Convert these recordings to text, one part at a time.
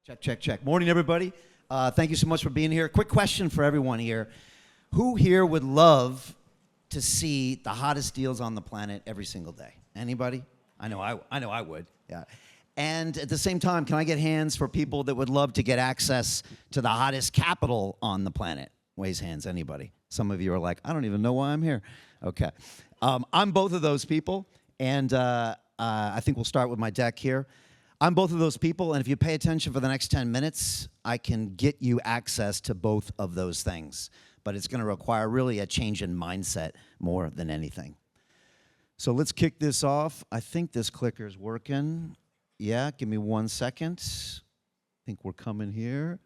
Check, check, check. Morning, everybody. Thank you so much for being here. Quick question for everyone here. Who here would love to see the hottest deals on the planet every single day? Anybody? I know I would. Yeah. And at the same time, can I get hands for people that would love to get access to the hottest capital on the planet? Raise hands, anybody. Some of you are like, I don't even know why I'm here. Okay. I'm both of those people, and I think we'll start with my deck here. I'm both of those people, and if you pay attention for the next 10 minutes, I can get you access to both of those things. But it's going to require really a change in mindset more than anything. So let's kick this off. I think this clicker is working. Yeah, give me 1 second. I think we're coming here.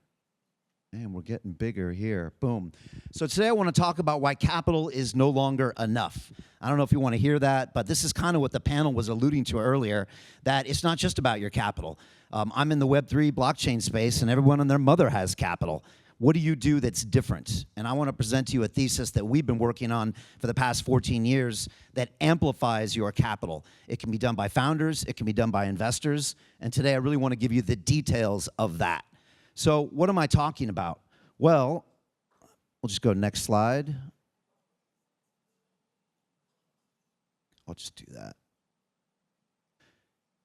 And we're getting bigger here. Boom. So today I want to talk about why capital is no longer enough. I don't know if you want to hear that, but this is kind of what the panel was alluding to earlier, that it's not just about your capital. I'm in the Web3 blockchain space, and everyone and their mother has capital. What do you do that's different? And I want to present to you a thesis that we've been working on for the past 14 years that amplifies your capital. It can be done by founders. It can be done by investors. And today I really want to give you the details of that. So what am I talking about? Well, we'll just go next slide. I'll just do that.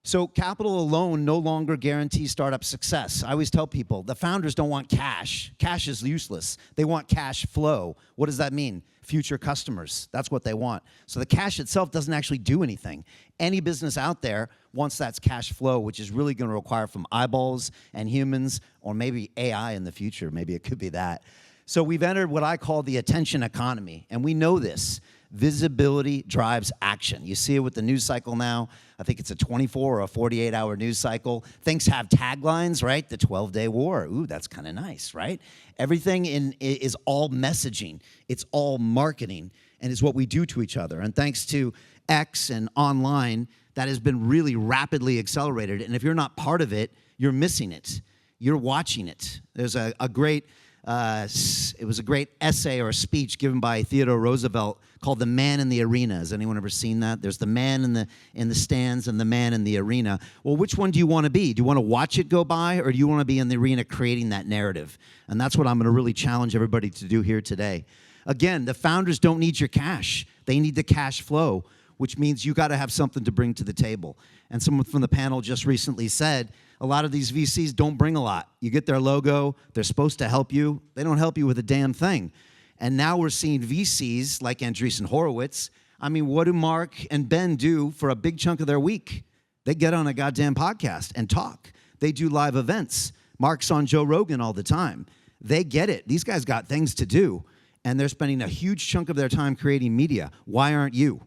So capital alone no longer guarantees startup success. I always tell people, the founders don't want cash. Cash is useless. They want cash flow. What does that mean? Future customers. That's what they want. So the cash itself doesn't actually do anything. Any business out there wants that cash flow, which is really going to require from eyeballs and humans, or maybe AI in the future. Maybe it could be that. So we've entered what I call the attention economy, and we know this. Visibility drives action. You see it with the news cycle now. I think it's a 24 or a 48-hour news cycle. Things have taglines, right? The 12-day war. Ooh, that's kind of nice, right? Everything is all messaging. It's all marketing, and it's what we do to each other. And thanks to X and online, that has been really rapidly accelerated. And if you're not part of it, you're missing it. You're watching it. There's a great... it was a great essay or a speech given by Theodore Roosevelt called "The Man in the Arena." Has anyone ever seen that? There's the man in the stands and the man in the arena. Well, which one do you want to be? Do you want to watch it go by, or do you want to be in the arena creating that narrative? And that's what I'm going to really challenge everybody to do here today. Again, the founders don't need your cash. They need the cash flow, which means you got to have something to bring to the table. And someone from the panel just recently said, a lot of these VCs don't bring a lot. You get their logo, they're supposed to help you. They don't help you with a damn thing. And now we're seeing VCs like Andreessen Horowitz. I mean, what do Mark and Ben do for a big chunk of their week? They get on a goddamn podcast and talk. They do live events. Mark's on Joe Rogan all the time. They get it. These guys got things to do, and they're spending a huge chunk of their time creating media. Why aren't you?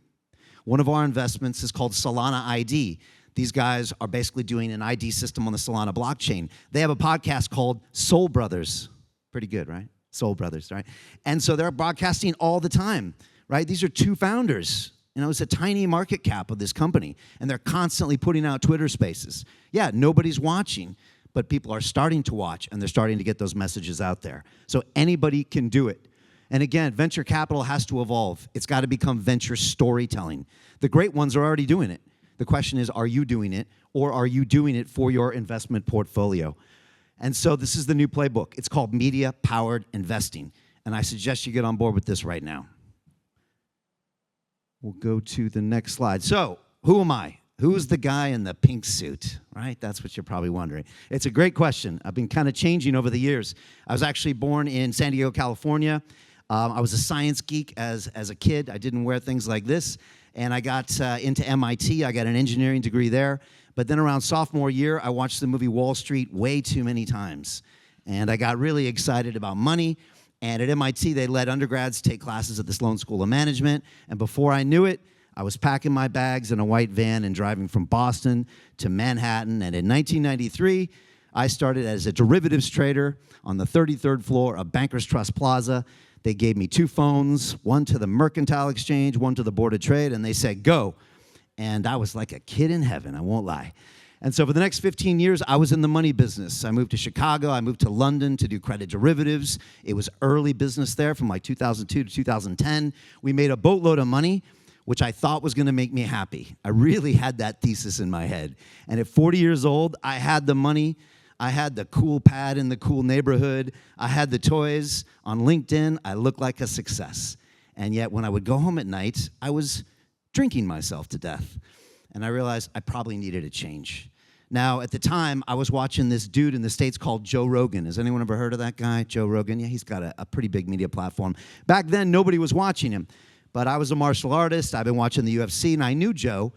One of our investments is called Solana ID. These guys are basically doing an ID system on the Solana blockchain. They have a podcast called Soul Brothers. Pretty good, right? Soul Brothers, right? And so they're broadcasting all the time, right? These are two founders. You know, it's a tiny market cap of this company, and they're constantly putting out Twitter spaces. Yeah, nobody's watching, but people are starting to watch, and they're starting to get those messages out there. So anybody can do it. And again, venture capital has to evolve. It's got to become venture storytelling. The great ones are already doing it. The question is, are you doing it, or are you doing it for your investment portfolio? And so this is the new playbook. It's called Media-Powered Investing, and I suggest you get on board with this right now. We'll go to the next slide. So who am I? Who's the guy in the pink suit, right? That's what you're probably wondering. It's a great question. I've been kind of changing over the years. I was actually born in San Diego, California. I was a science geek as a kid. I didn't wear things like this. And I got into MIT. I got an engineering degree there. But then around sophomore year, I watched the movie Wall Street way too many times. And I got really excited about money. And at MIT, they let undergrads take classes at the Sloan School of Management. And before I knew it, I was packing my bags in a white van and driving from Boston to Manhattan. And in 1993, I started as a derivatives trader on the 33rd floor of Bankers Trust Plaza. They gave me 2 phones, one to the Mercantile Exchange, one to the Board of Trade, and they said, go. And I was like a kid in heaven, I won't lie. And so for the next 15 years, I was in the money business. I moved to Chicago. I moved to London to do credit derivatives. It was early business there from like 2002 to 2010. We made a boatload of money, which I thought was going to make me happy. I really had that thesis in my head. And at 40 years old, I had the money. I had the cool pad in the cool neighborhood. I had the toys. On LinkedIn, I looked like a success. And yet, when I would go home at night, I was drinking myself to death. And I realized I probably needed a change. Now, at the time, I was watching this dude in the States called Joe Rogan. Has anyone ever heard of that guy, Joe Rogan? Yeah, he's got a pretty big media platform. Back then, nobody was watching him. But I was a martial artist. I've been watching the UFC, and I knew Joe.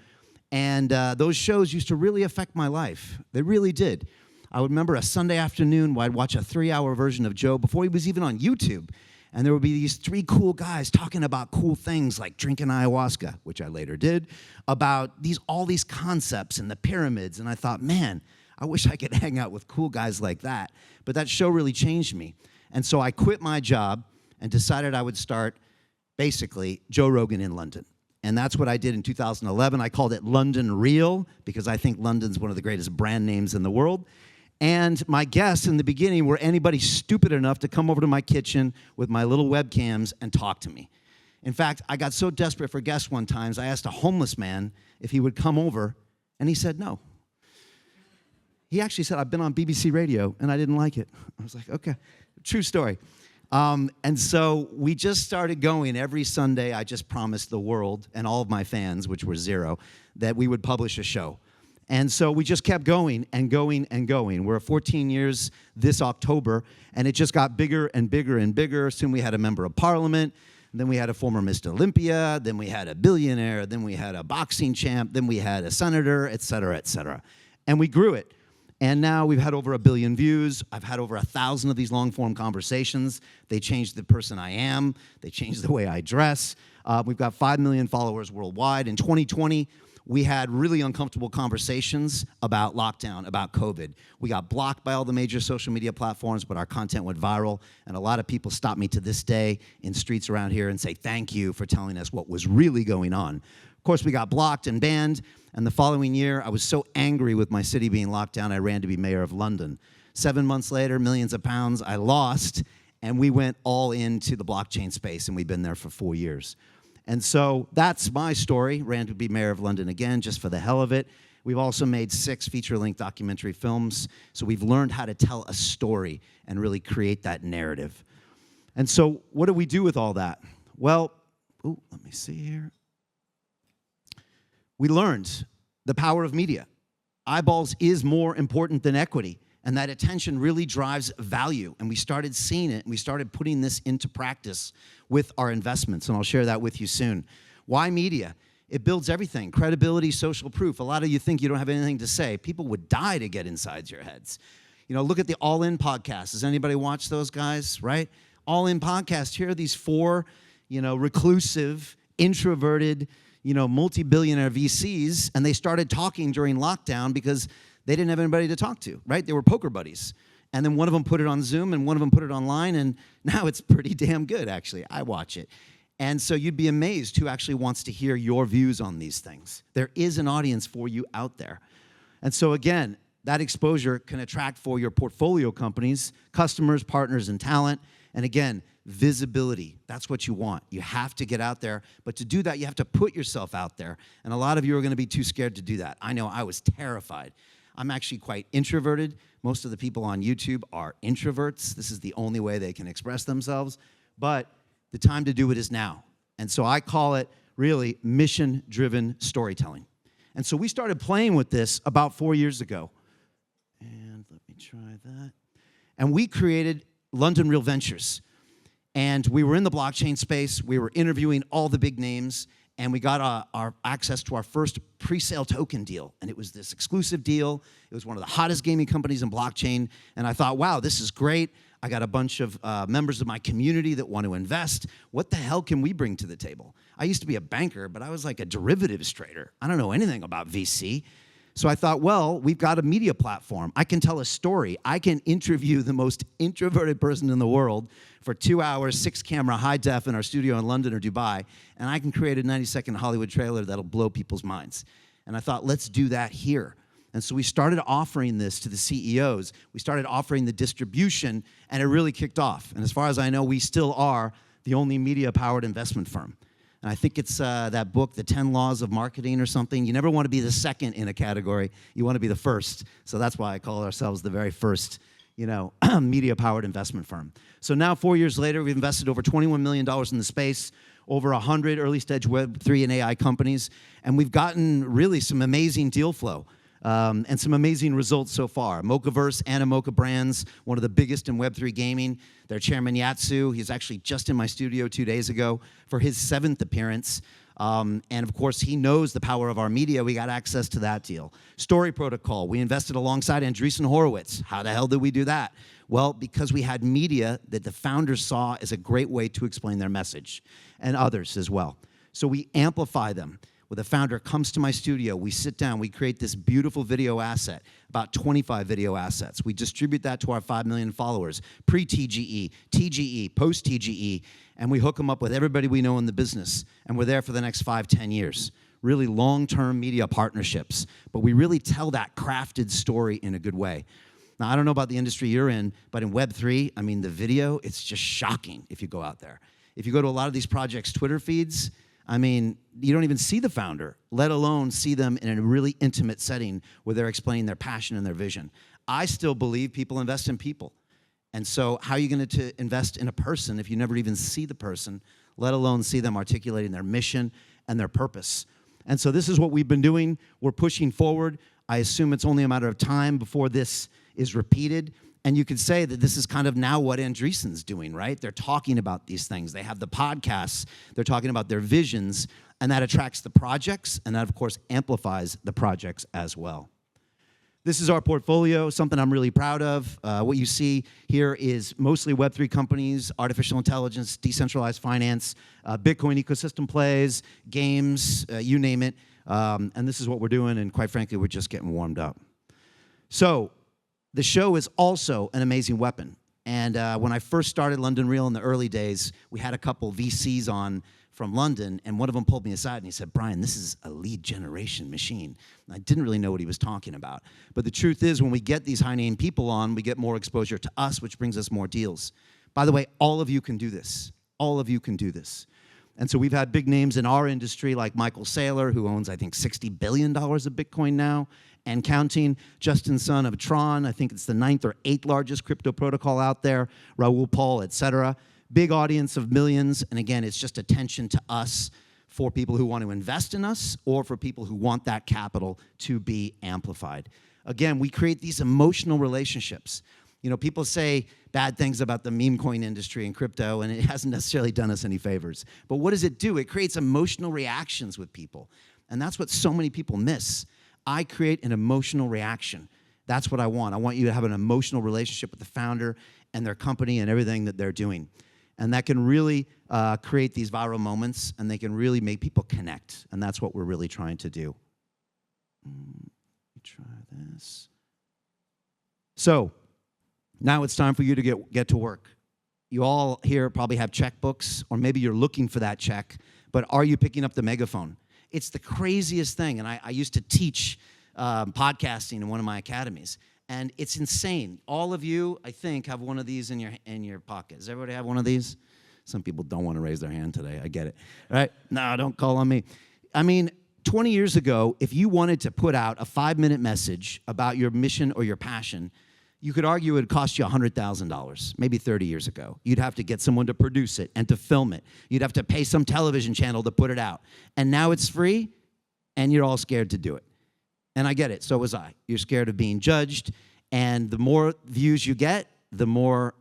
And those shows used to really affect my life. They really did. I would remember a Sunday afternoon where I'd watch a 3-hour version of Joe before he was even on YouTube. And there would be these 3 cool guys talking about cool things like drinking ayahuasca, which I later did, about all these concepts and the pyramids. And I thought, man, I wish I could hang out with cool guys like that. But that show really changed me. And so I quit my job and decided I would start, basically, Joe Rogan in London. And that's what I did in 2011. I called it London Real because I think London's one of the greatest brand names in the world. And my guests in the beginning were anybody stupid enough to come over to my kitchen with my little webcams and talk to me. In fact, I got so desperate for guests one time, I asked a homeless man if he would come over, and he said no. He actually said, I've been on BBC Radio, and I didn't like it. I was like, okay, true story. And so we just started going every Sunday. I just promised the world and all of my fans, which were 0, that we would publish a show. And so we just kept going and going and going. We're 14 years this October, and it just got bigger and bigger and bigger. Soon we had a member of parliament, then we had a former Mr. Olympia, then we had a billionaire, then we had a boxing champ, then we had a senator, et cetera, et cetera. And we grew it. And now we've had over 1 billion views. I've had over 1,000 of these long-form conversations. They changed the person I am. They changed the way I dress. We've got 5 million followers worldwide. In 2020, we had really uncomfortable conversations about lockdown, about COVID. We got blocked by all the major social media platforms, but our content went viral. And a lot of people stop me to this day in streets around here and say, thank you for telling us what was really going on. Of course, we got blocked and banned. And the following year, I was so angry with my city being locked down, I ran to be mayor of London. 7 months later, millions of pounds I lost, and we went all into the blockchain space, and we've been there for 4 years. And so that's my story. Ran to be mayor of London again, just for the hell of it. We've also made 6 feature-length documentary films. So we've learned how to tell a story and really create that narrative. And so what do we do with all that? Well, let me see here. We learned the power of media. Eyeballs is more important than equity. And that attention really drives value. And we started seeing it, and we started putting this into practice with our investments. And I'll share that with you soon. Why media? It builds everything. Credibility, social proof. A lot of you think you don't have anything to say. People would die to get inside your heads. You know, look at the All In podcast. Does anybody watch those guys, right? All In podcast. Here are these 4, reclusive, introverted, multi-billionaire VCs, and they started talking during lockdown because they didn't have anybody to talk to, right? They were poker buddies. And then one of them put it on Zoom, and one of them put it online, and now it's pretty damn good, actually. I watch it. And so you'd be amazed who actually wants to hear your views on these things. There is an audience for you out there. And so again, that exposure can attract for your portfolio companies, customers, partners, and talent. And again, visibility. That's what you want. You have to get out there. But to do that, you have to put yourself out there. And a lot of you are going to be too scared to do that. I know I was terrified. I'm actually quite introverted. Most of the people on YouTube are introverts. This is the only way they can express themselves. But the time to do it is now. And so I call it really mission-driven storytelling. And so we started playing with this about 4 years ago. And let me try that. And we created London Real Ventures. And we were in the blockchain space. We were interviewing all the big names. And we got our access to our first pre-sale token deal. And it was this exclusive deal. It was one of the hottest gaming companies in blockchain. And I thought, wow, this is great. I got a bunch of members of my community that want to invest. What the hell can we bring to the table? I used to be a banker, but I was like a derivatives trader. I don't know anything about VC. So I thought, well, we've got a media platform. I can tell a story. I can interview the most introverted person in the world for 2 hours, 6-camera, high def in our studio in London or Dubai, and I can create a 90-second Hollywood trailer that'll blow people's minds. And I thought, let's do that here. And so we started offering this to the CEOs. We started offering the distribution, and it really kicked off. And as far as I know, we still are the only media-powered investment firm. And I think it's that book, The 10 Laws of Marketing or something. You never want to be the second in a category. You want to be the first. So that's why I call ourselves the very first, media-powered investment firm. So now, 4 years later, we've invested over $21 million in the space, over 100 early-stage Web3 and AI companies, and we've gotten really some amazing deal flow. And some amazing results so far. Mochaverse, Animoca Brands, one of the biggest in Web3 gaming. Their chairman, Yatsu, he's actually just in my studio 2 days ago for his 7th appearance. And of course, he knows the power of our media. We got access to that deal. Story Protocol, we invested alongside Andreessen Horowitz. How the hell did we do that? Well, because we had media that the founders saw as a great way to explain their message, and others as well. So we amplify them. When the founder comes to my studio, we sit down, we create this beautiful video asset, about 25 video assets. We distribute that to our 5 million followers, pre-TGE, TGE, post-TGE, and we hook them up with everybody we know in the business, and we're there for the next 5, 10 years. Really long-term media partnerships, but we really tell that crafted story in a good way. Now, I don't know about the industry you're in, but in Web3, I mean, the video, it's just shocking if you go out there. If you go to a lot of these projects' Twitter feeds, I mean, you don't even see the founder, let alone see them in a really intimate setting where they're explaining their passion and their vision. I still believe people invest in people. And so how are you going to invest in a person if you never even see the person, let alone see them articulating their mission and their purpose? And so this is what we've been doing. We're pushing forward. I assume it's only a matter of time before this is repeated. And you could say that this is kind of now what Andreessen's doing, right? They're talking about these things. They have the podcasts. They're talking about their visions, and that attracts the projects, and that, of course, amplifies the projects as well. This is our portfolio, something I'm really proud of. What you see here is mostly Web3 companies, artificial intelligence, decentralized finance, Bitcoin ecosystem plays, games, you name it. And this is what we're doing, and quite frankly, we're just getting warmed up. So the show is also an amazing weapon. And when I first started London Real in the early days, we had a couple VCs on from London, and one of them pulled me aside and he said, Brian, this is a lead generation machine. And I didn't really know what he was talking about. But the truth is, when we get these high-name people on, we get more exposure to us, which brings us more deals. By the way, all of you can do this. All of you can do this. And so we've had big names in our industry like Michael Saylor, who owns, I think, $60 billion of Bitcoin now, and counting. Justin Sun of Tron, I think it's the 9th or 8th largest crypto protocol out there. Raoul Pal, et cetera. Big audience of millions. And again, it's just attention to us for people who want to invest in us or for people who want that capital to be amplified. Again, we create these emotional relationships. You know, people say bad things about the meme coin industry and crypto, and it hasn't necessarily done us any favors. But what does it do? It creates emotional reactions with people. And that's what so many people miss. I create an emotional reaction. That's what I want. I want you to have an emotional relationship with the founder and their company and everything that they're doing. And that can really create these viral moments, and they can really make people connect. And that's what we're really trying to do. Let me try this. So now it's time for you to get to work. You all here probably have checkbooks, or maybe you're looking for that check, but are you picking up the megaphone? It's the craziest thing, and I used to teach podcasting in one of my academies, and it's insane. All of you, I think, have one of these in your pocket. Does everybody have one of these? Some people don't want to raise their hand today. I get it. All right? No, don't call on me. I mean, 20 years ago, if you wanted to put out a 5-minute message about your mission or your passion, you could argue it would cost you $100,000, maybe 30 years ago. You'd have to get someone to produce it and to film it. You'd have to pay some television channel to put it out. And now it's free, and you're all scared to do it. And I get it, so was I. You're scared of being judged, and the more views you get, the more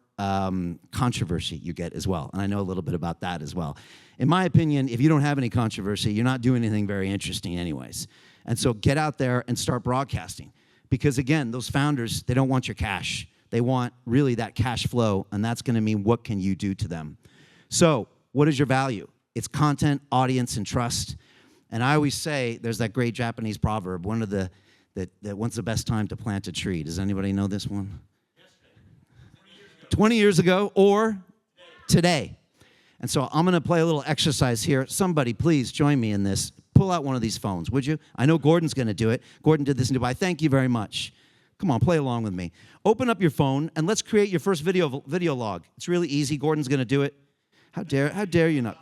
controversy you get as well. And I know a little bit about that as well. In my opinion, if you don't have any controversy, you're not doing anything very interesting anyways. And so get out there and start broadcasting. Because again, those founders, they don't want your cash. They want really that cash flow, and that's going to mean what can you do to them. So what is your value? It's content, audience, and trust. And I always say there's that great Japanese proverb, when's the best time to plant a tree? Does anybody know this one? 20 years ago or today. And so I'm going to play a little exercise here. Somebody, please join me in this. Pull out one of these phones, would you? I know Gordon's going to do it. Gordon did this in Dubai. Thank you very much. Come on, play along with me. Open up your phone, and let's create your first video log. It's really easy. Gordon's going to do it. How dare you not?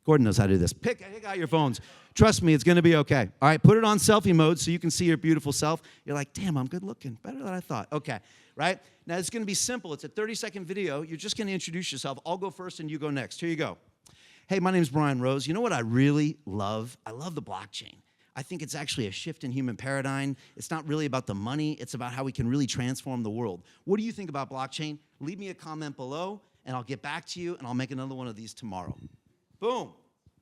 Gordon knows how to do this. Pick out your phones. Trust me, it's going to be okay. All right, put it on selfie mode so you can see your beautiful self. You're like, damn, I'm good looking. Better than I thought. Okay, right? Now, it's going to be simple. It's a 30-second video. You're just going to introduce yourself. I'll go first and you go next. Here you go. Hey, my name's Brian Rose. You know what I really love? I love the blockchain. I think it's actually a shift in human paradigm. It's not really about the money. It's about how we can really transform the world. What do you think about blockchain? Leave me a comment below, and I'll get back to you, and I'll make another one of these tomorrow. Boom.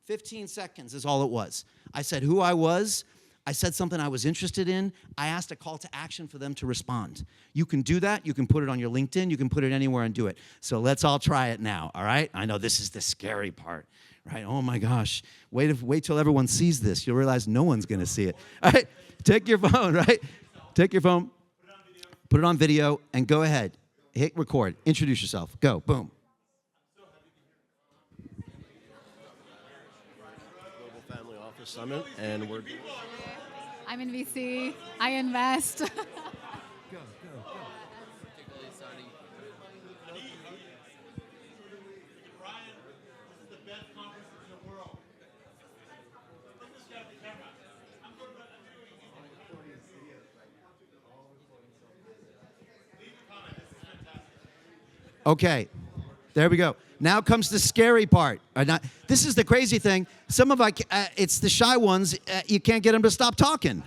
15 seconds is all it was. I said who I was. I said something I was interested in. I asked a call to action for them to respond. You can do that. You can put it on your LinkedIn. You can put it anywhere and do it. So let's all try it now, all right? I know this is the scary part, right? Oh, my gosh. Wait till everyone sees this. You'll realize no one's going to see it. All right? Take your phone, right? Take your phone. Put it on video, and go ahead. Hit record. Introduce yourself. Go. Boom. Global Family Office Summit, and we're... I'm in VC. I invest. Okay, there we go. Now comes the scary part. This is the crazy thing. Some of it's the shy ones. You can't get them to stop talking.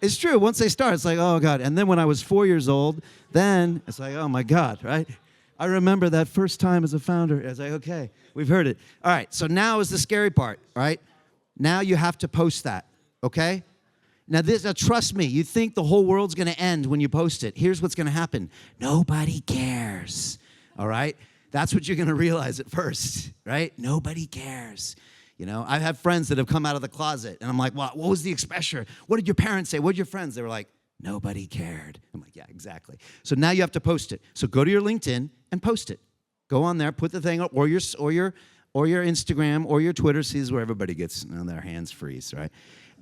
It's true. Once they start, it's like, oh God. And then when I was 4 years old, then it's like, oh my God, right? I remember that first time as a founder. I was like, okay, we've heard it. All right. So now is the scary part, right? Now you have to post that. Okay. Now, trust me, you think the whole world's going to end when you post it. Here's what's going to happen. Nobody cares, all right? That's what you're going to realize at first, right? Nobody cares. You know, I have friends that have come out of the closet, and I'm like, what was the expression? What did your parents say? What did your friends? They were like, nobody cared. I'm like, yeah, exactly. So now you have to post it. So go to your LinkedIn and post it. Go on there, put the thing up, or your Instagram or your Twitter. See, this is where everybody gets their hands freeze, right?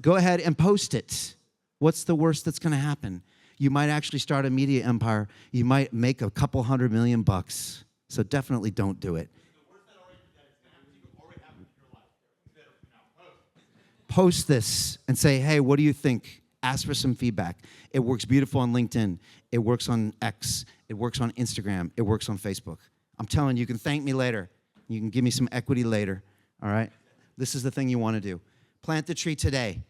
Go ahead and post it. What's the worst that's going to happen? You might actually start a media empire. You might make a couple $100 million bucks. So definitely don't do it. Post this and say, hey, what do you think? Ask for some feedback. It works beautiful on LinkedIn. It works on X. It works on Instagram. It works on Facebook. I'm telling you, you can thank me later. You can give me some equity later, all right? This is the thing you want to do. Plant the tree today.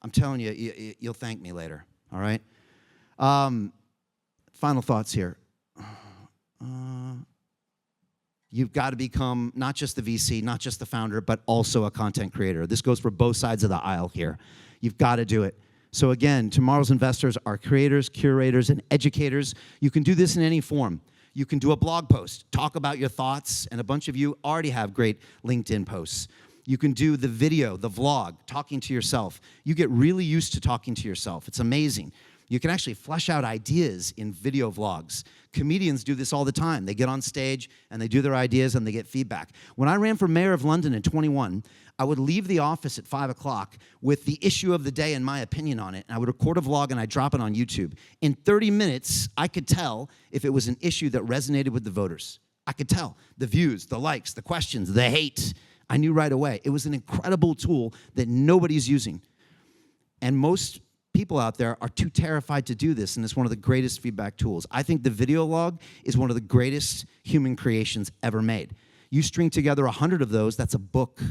I'm telling you, you'll thank me later, all right? Final thoughts here. You've got to become not just the VC, not just the founder, but also a content creator. This goes for both sides of the aisle here. You've got to do it. So again, tomorrow's investors are creators, curators, and educators. You can do this in any form. You can do a blog post, talk about your thoughts, and a bunch of you already have great LinkedIn posts. You can do the video, the vlog, talking to yourself. You get really used to talking to yourself. It's amazing. You can actually flesh out ideas in video vlogs. Comedians do this all the time. They get on stage and they do their ideas and they get feedback. When I ran for mayor of London in 21, I would leave the office at 5 o'clock with the issue of the day and my opinion on it. And I would record a vlog and I'd drop it on YouTube. In 30 minutes, I could tell if it was an issue that resonated with the voters. I could tell the views, the likes, the questions, the hate. I knew right away. It was an incredible tool that nobody's using. And most people out there are too terrified to do this, and it's one of the greatest feedback tools. I think the video log is one of the greatest human creations ever made. You string together 100 of those, that's a book.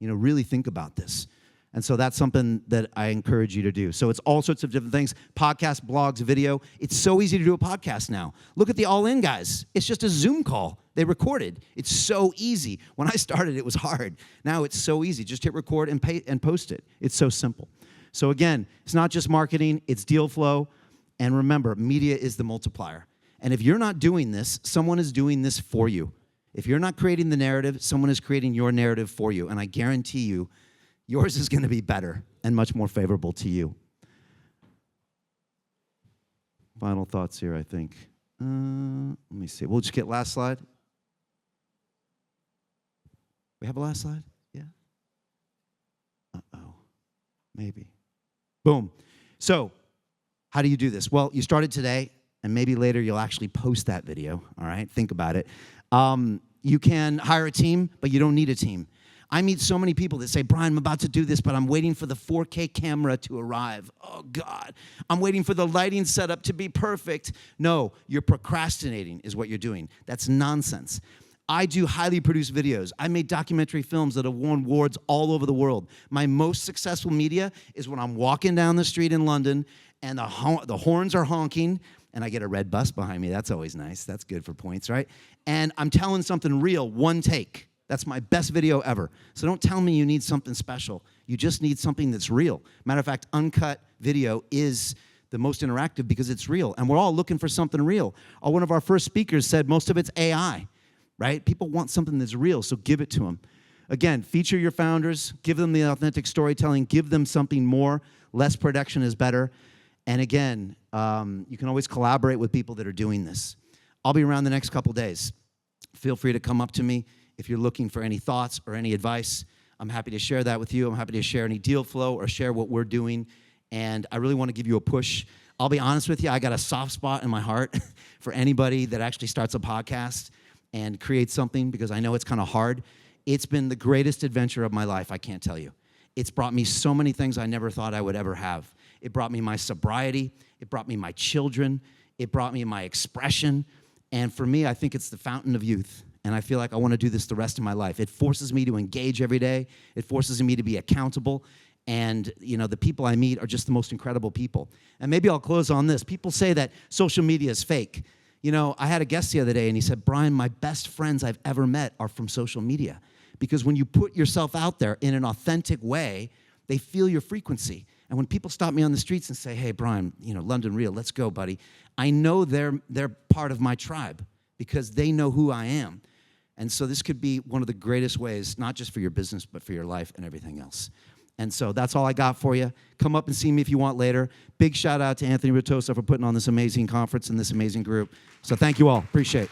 You know, really think about this. And so that's something that I encourage you to do. So it's all sorts of different things, podcasts, blogs, video. It's so easy to do a podcast now. Look at the All In guys. It's just a Zoom call. They recorded. It's so easy. When I started, it was hard. Now it's so easy. Just hit record and post it. It's so simple. So again, it's not just marketing, it's deal flow. And remember, media is the multiplier. And if you're not doing this, someone is doing this for you. If you're not creating the narrative, someone is creating your narrative for you. And I guarantee you, yours is going to be better and much more favorable to you. Final thoughts here, I think. Let me see. We'll just get last slide. We have a last slide? Yeah? Uh-oh. Maybe. Boom. So, how do you do this? Well, you started today, and maybe later you'll actually post that video, all right? Think about it. You can hire a team, but you don't need a team. I meet so many people that say, Brian, I'm about to do this, but I'm waiting for the 4K camera to arrive. Oh, God. I'm waiting for the lighting setup to be perfect. No, you're procrastinating is what you're doing. That's nonsense. I do highly produced videos. I made documentary films that have won awards all over the world. My most successful media is when I'm walking down the street in London and the horns are honking and I get a red bus behind me. That's always nice. That's good for points, right? And I'm telling something real, one take. That's my best video ever. So don't tell me you need something special. You just need something that's real. Matter of fact, uncut video is the most interactive because it's real. And we're all looking for something real. One of our first speakers said most of it's AI, right? People want something that's real, so give it to them. Again, feature your founders. Give them the authentic storytelling. Give them something more. Less production is better. And again, you can always collaborate with people that are doing this. I'll be around the next couple days. Feel free to come up to me. If you're looking for any thoughts or any advice, I'm happy to share that with you. I'm happy to share any deal flow or share what we're doing. And I really want to give you a push. I'll be honest with you, I got a soft spot in my heart for anybody that actually starts a podcast and creates something because I know it's kind of hard. It's been the greatest adventure of my life, I can't tell you. It's brought me so many things I never thought I would ever have. It brought me my sobriety. It brought me my children. It brought me my expression. And for me, I think it's the fountain of youth. And I feel like I want to do this the rest of my life. It forces me to engage every day. It forces me to be accountable. And, you know, the people I meet are just the most incredible people. And maybe I'll close on this. People say that social media is fake. You know, I had a guest the other day, and he said, Brian, my best friends I've ever met are from social media. Because when you put yourself out there in an authentic way, they feel your frequency. And when people stop me on the streets and say, hey, Brian, you know, London Real, let's go, buddy. I know they're part of my tribe because they know who I am. And so this could be one of the greatest ways, not just for your business, but for your life and everything else. And so that's all I got for you. Come up and see me if you want later. Big shout out to Anthony Ritosa for putting on this amazing conference and this amazing group. So thank you all. Appreciate it.